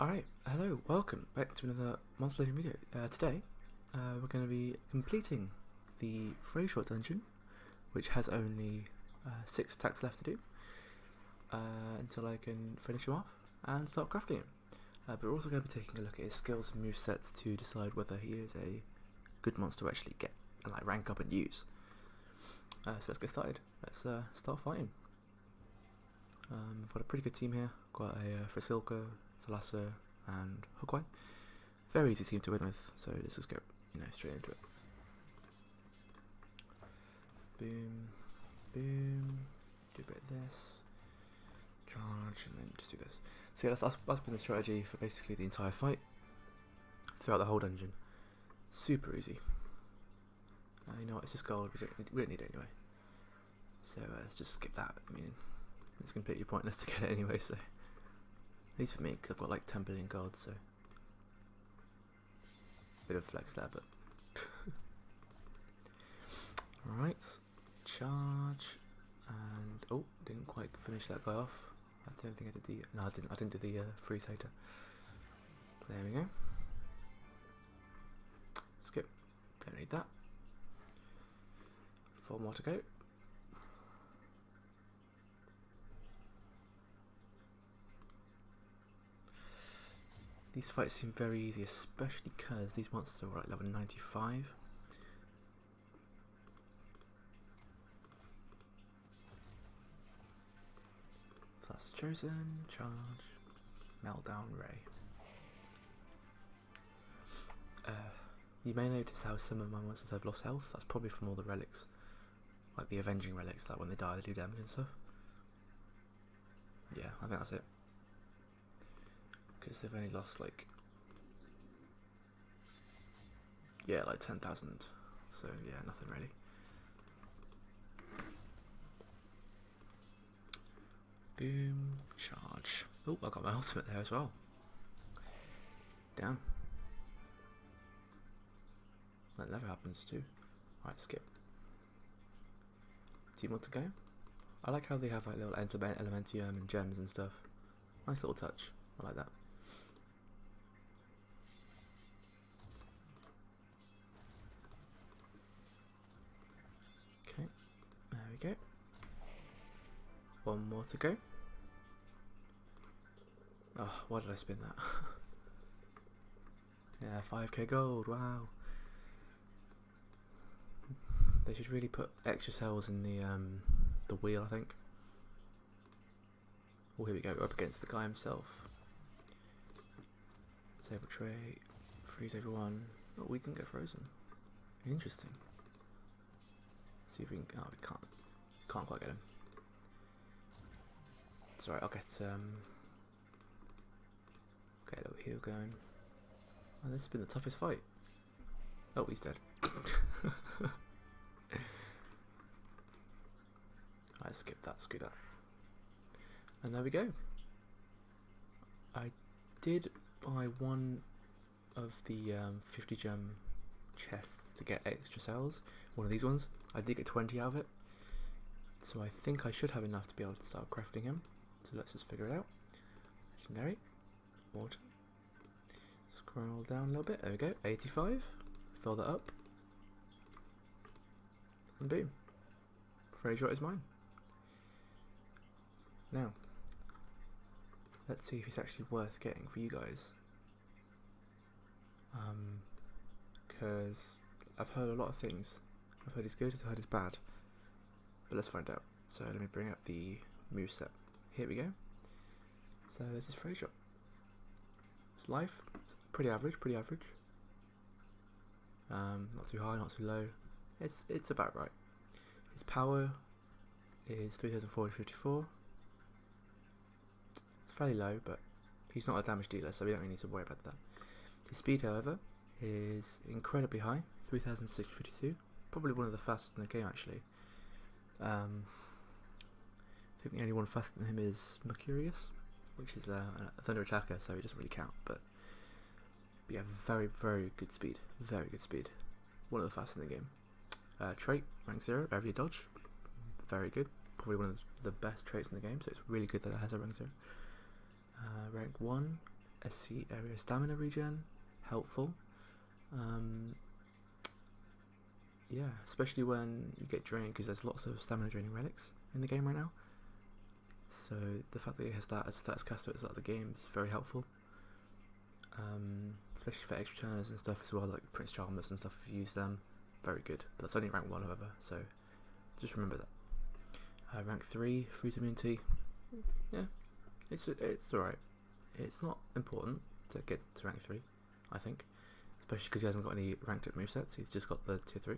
Alright, hello, welcome back to another Monster Hunter video. Today, we're going to be completing the Frazerot dungeon, which has only 6 attacks left to do, until I can finish him off and start crafting him. But we're also going to be taking a look at his skills and movesets to decide whether he is a good monster to actually get and rank up and use. So let's get started. Let's start fighting. I've got a pretty good team here. Got a Frazerot, Thalasser and Hookway. Very easy team to win with, so let's just go straight into it. Boom, boom, do a bit of this, charge, and then just do this. So yeah, that's been the strategy for basically the entire fight, throughout the whole dungeon. Super easy. You know what, it's just gold, we don't need it anyway. So let's just skip that. I mean, it's completely pointless to get it anyway, so. At least for me, because I've got like 10 billion gold, so. Bit of flex there, but. Alright, charge, and oh, didn't quite finish that guy off. I don't think I did the. No, I didn't do the freeze hater. There we go. Skip. Don't need that. 4 more to go. These fights seem very easy, especially because these monsters are at level 95. Class chosen, charge, meltdown ray. You may notice how some of my monsters have lost health. That's probably from all the relics, like the avenging relics, that when they die they do damage and stuff. Yeah, I think that's it. Because they've only lost like 10,000, so yeah, nothing really. Boom, charge. Oh, I got my ultimate there as well. Damn. That never happens too. Right, skip. 2 more to go. I like how they have like little elementium and gems and stuff. Nice little touch. I like that. Okay, there we go. 1 more to go. Oh, why did I spin that? Yeah, 5k gold, wow. They should really put extra cells in the wheel, I think. Oh, here we go, we're up against the guy himself. Disable trait, freeze everyone. Oh, we didn't get frozen. Interesting. See if we can. Oh, we can't quite get him. It's alright. I'll get a little heal going. Oh, this has been the toughest fight. Oh, he's dead. Alright, skip that. Screw that. And there we go. I did buy one of the 50 gem chests to get extra cells. One of these ones. I did get 20 out of it. So I think I should have enough to be able to start crafting him. So let's just figure it out. Legendary. Water. Scroll down a little bit. There we go. 85. Fill that up. And boom. Frazerot is mine. Now, let's see if it's actually worth getting for you guys. Because I've heard a lot of things. I've heard he's good, I've heard he's bad. But let's find out. So let me bring up the moveset. Here we go. So this is Frazerot. His life, pretty average, not too high, not too low. It's about right. His power is 3,454. It's fairly low, but he's not a damage dealer, so we don't really need to worry about that. His speed, however, is incredibly high, 3,652. Probably one of the fastest in the game, actually. I think the only one faster than him is Mercurius, which is a thunder attacker, so he doesn't really count. But yeah, very, very good speed. Very good speed. One of the fastest in the game. Trait, rank 0, area dodge. Very good. Probably one of the best traits in the game, so it's really good that it has a rank 0. Rank 1, SC area stamina regen, helpful. Yeah, especially when you get drained, because there's lots of stamina draining relics in the game right now. So the fact that it has that as status caster at the start of the game is very helpful. Especially for extra turners and stuff as well, like Prince Chalmers and stuff. If you use them, very good. But that's only rank 1, however, so just remember that. Rank 3, freeze immunity. Yeah, it's alright. It's not important to get to rank 3, I think, especially because he hasn't got any ranked up movesets. He's just got the tier 3.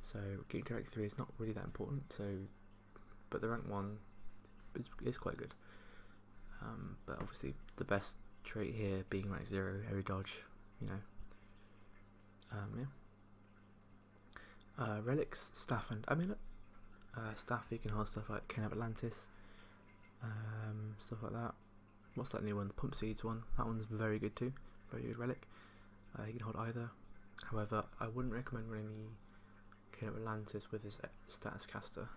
So getting to rank 3 is not really that important. So, but the rank 1 is quite good. But obviously the best trait here being rank 0, area dodge, you know. Relics, staff and amulet. Staff, you can hold stuff like Ken of Atlantis, stuff like that. What's that new one? The Pump Seeds one. That one's very good too. Very good relic. You can hold either. However, I wouldn't recommend running the Ken of Atlantis with his status caster,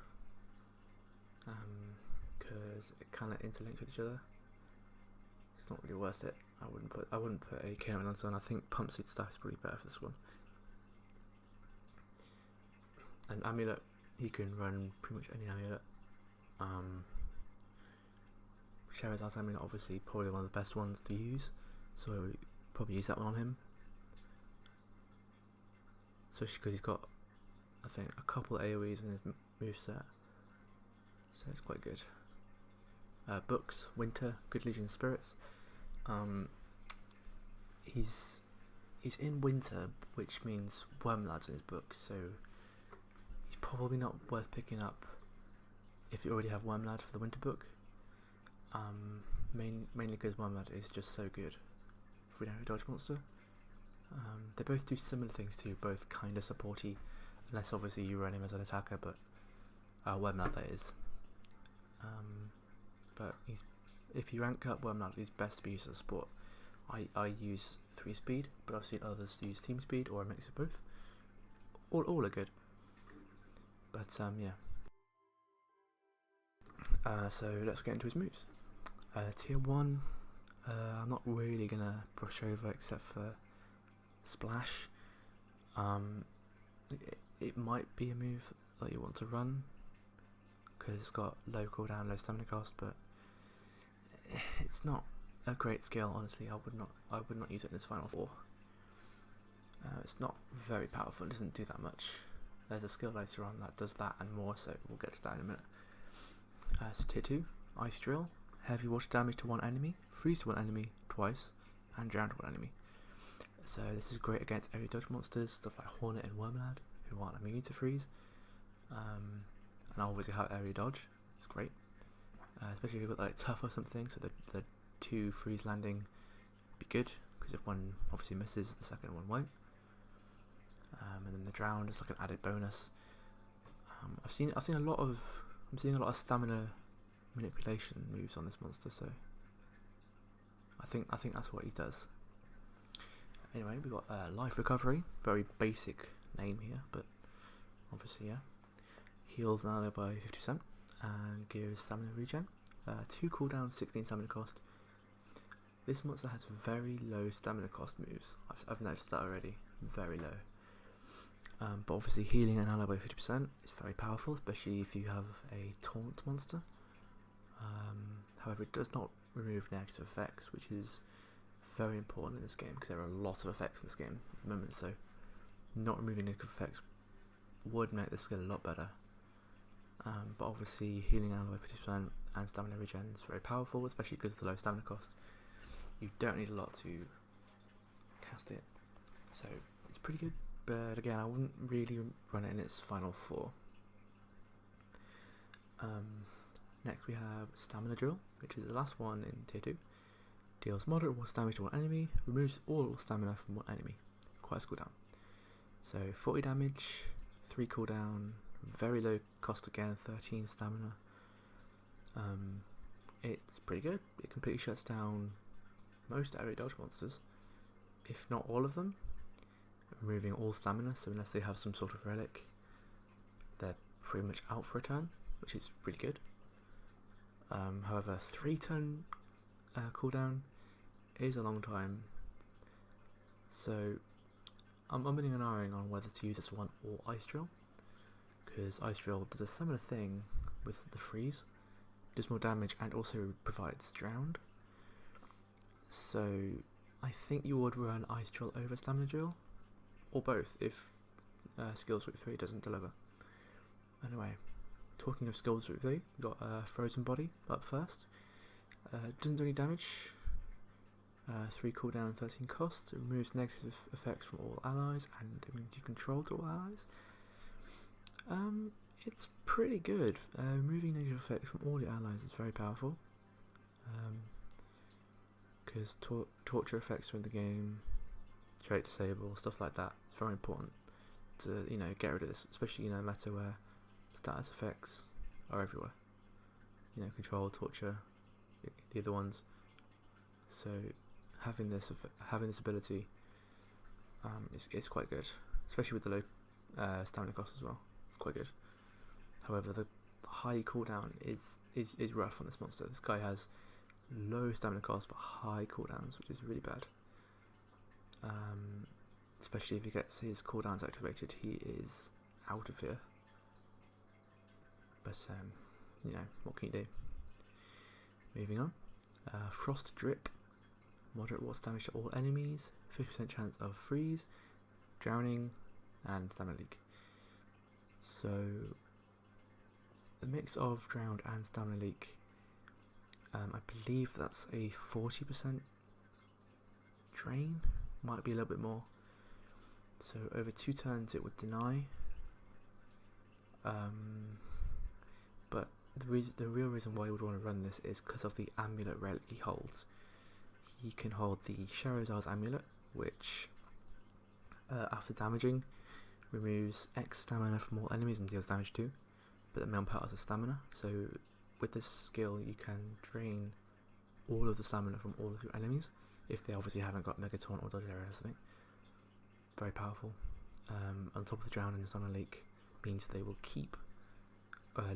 because it kind of interlinks with each other. It's not really worth it. I wouldn't put a Ken of Atlantis on. I think Pump Seed staff is probably better for this one. And amulet, you can run pretty much any amulet. Sherazad's amulet, obviously, probably one of the best ones to use, so probably use that one on him. Especially because he's got, I think, a couple of AoEs in his moveset, so it's quite good. Books, Winter, Good Legion Spirits. He's in Winter, which means Wormlad's in his book, so he's probably not worth picking up if you already have Wormlad for the Winter book. Mainly because Wormlad is just so good for an area dodge monster. They both do similar things too, both kinda supporty, unless obviously you run him as an attacker, but Wormlad that is. But if you rank up Wormlad, he's best to be used as a support. I use 3 speed, but I've seen others use team speed or a mix of both. All are good. But yeah. So let's get into his moves. Tier 1, I'm not really gonna brush over except for Splash. It might be a move that you want to run because it's got low cooldown, low stamina cost, but it's not a great skill. Honestly, I would not use it in this final 4. It's not very powerful. It doesn't do that much. There's a skill later on that does that and more, so we'll get to that in a minute. So tier 2, Ice Drill, heavy water damage to one enemy, freeze to one enemy twice, and drown to one enemy. So this is great against area dodge monsters, stuff like Hornet and Wormlad, who aren't immune to freeze. And obviously have area dodge, it's great. Especially if you've got like Tough or something, so the 2 freeze landing be good, because if one obviously misses, the second one won't. And then the drown is like an added bonus. I'm seeing a lot of stamina manipulation moves on this monster, so I think that's what he does. Anyway, we've got life recovery, very basic name here, but obviously, yeah. Heals an ally by 50% and gives stamina regen. 2 cooldown, 16 stamina cost. This monster has very low stamina cost moves. I've noticed that already, very low. But obviously healing an ally by 50% is very powerful, especially if you have a taunt monster. However, it does not remove negative effects, which is very important in this game because there are a lot of effects in this game at the moment, so not removing negative effects would make this skill a lot better. But obviously healing an ally by 50% and stamina regen is very powerful, especially because of the low stamina cost. You don't need a lot to cast it, so it's pretty good. But again, I wouldn't really run it in its final 4. Next we have Stamina Drill, which is the last one in tier 2. Deals moderate water damage to one enemy, removes all stamina from one enemy. Quite a cooldown. So 40 damage, 3 cooldown, very low cost again, 13 stamina. It's pretty good. It completely shuts down most area dodge monsters, if not all of them, removing all stamina, so unless they have some sort of relic, they're pretty much out for a turn, which is really good. However, 3 turn cooldown is a long time. So I'm umming and ahhing on whether to use this one or Ice Drill, because Ice Drill does a similar thing with the freeze, does more damage and also provides drowned. So I think you would run Ice Drill over Stamina Drill, or both if Skills Route 3 doesn't deliver. Anyway, talking of Skills Route 3, we've got Frozen Body up first. Doesn't do any damage. 3 cooldown, 13 cost. It removes negative effects from all allies and immunity control to all allies. It's pretty good. Removing negative effects from all your allies is very powerful. Because torture effects are in the game, trait disable, stuff like that. It's very important to get rid of this, especially meta where status effects are everywhere. Control, torture, the other ones. So having this ability is quite good, especially with the low stamina cost as well. It's quite good. However, the high cooldown is rough on this monster. This guy has low stamina cost but high cooldowns, which is really bad. Especially if he gets his cooldowns activated, he is out of here. But what can you do? Moving on. Frost Drip. Moderate water damage to all enemies. 50% chance of freeze, drowning, and stamina leak. So the mix of drowned and stamina leak, I believe that's a 40% drain, might be a little bit more. So over 2 turns it would deny. But the real reason why you would want to run this is because of the amulet relic he holds. He can hold the Sherazar's amulet, which after damaging removes X stamina from all enemies and deals damage too, but the main part is the stamina. So with this skill you can drain all of the stamina from all of your enemies if they obviously haven't got Megataunt or Dodge Area or something. Very powerful. On top of the drown and stamina leak means they will keep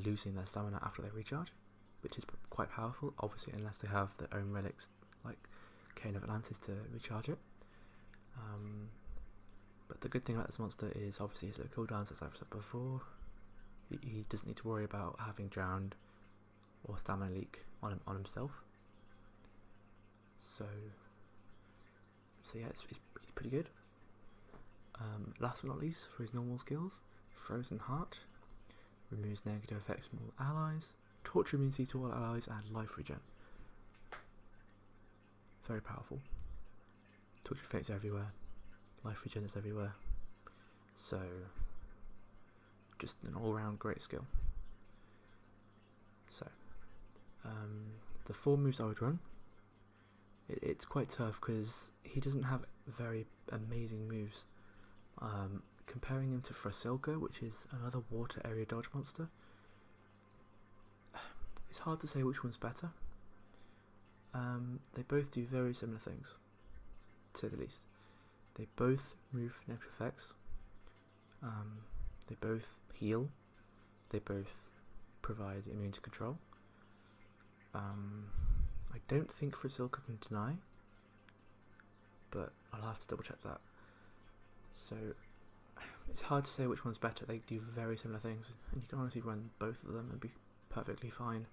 losing their stamina after they recharge, which is quite powerful, obviously unless they have their own relics like Cane of Atlantis to recharge it. But the good thing about this monster is obviously his cooldowns, as I've said before. He doesn't need to worry about having drowned or stamina leak on himself. So yeah, it's pretty good. Last but not least, for his normal skills, Frozen Heart removes negative effects from all allies, torture immunity to all allies, and life regen. Very powerful. Torture effects everywhere, life regen is everywhere. So just an all-round great skill. So the 4 moves I would run. It's quite tough because he doesn't have very amazing moves. Comparing him to Frazerot, which is another water area dodge monster, it's hard to say which one's better. They both do very similar things, to say the least. They both remove negative effects. They both heal. They both provide immunity control. I don't think Frazerot can deny, but I'll have to double check that. So it's hard to say which one's better. They do very similar things, and you can honestly run both of them and be perfectly fine.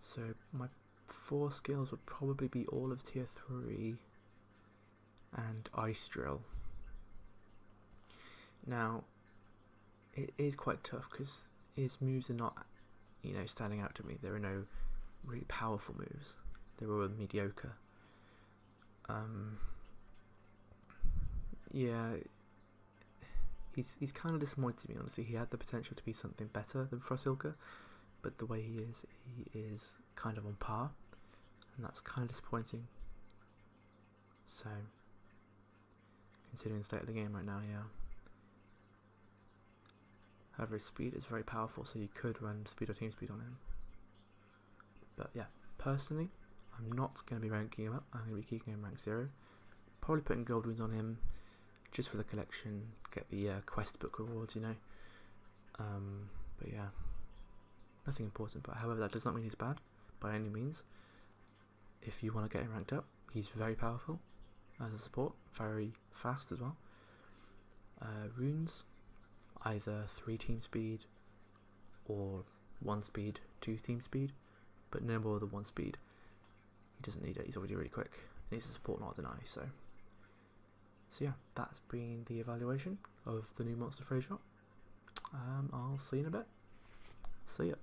So my 4 skills would probably be all of tier 3 and Ice Drill. Now it is quite tough because his moves are not standing out to me. There are no really powerful moves. They're all mediocre. Yeah, he's kind of disappointed me, honestly. He had the potential to be something better than Frazerot, but the way he is kind of on par, and that's kind of disappointing. So, considering the state of the game right now, yeah. However, his speed is very powerful, so you could run speed or team speed on him. But yeah, personally, I'm not going to be ranking him up. I'm going to be keeping him rank 0. Probably putting gold runes on him just for the collection, get the quest book rewards, But yeah, nothing important. But however, that does not mean he's bad by any means. if you want to get him ranked up. He's very powerful as a support, very fast as well. Runes, either 3 team speed or 1 speed, 2 team speed, but no more than 1 speed. He doesn't need it, he's already really quick. He needs to support, not deny, so yeah, that's been the evaluation of the new monster Frazerot. I'll see you in a bit. See ya.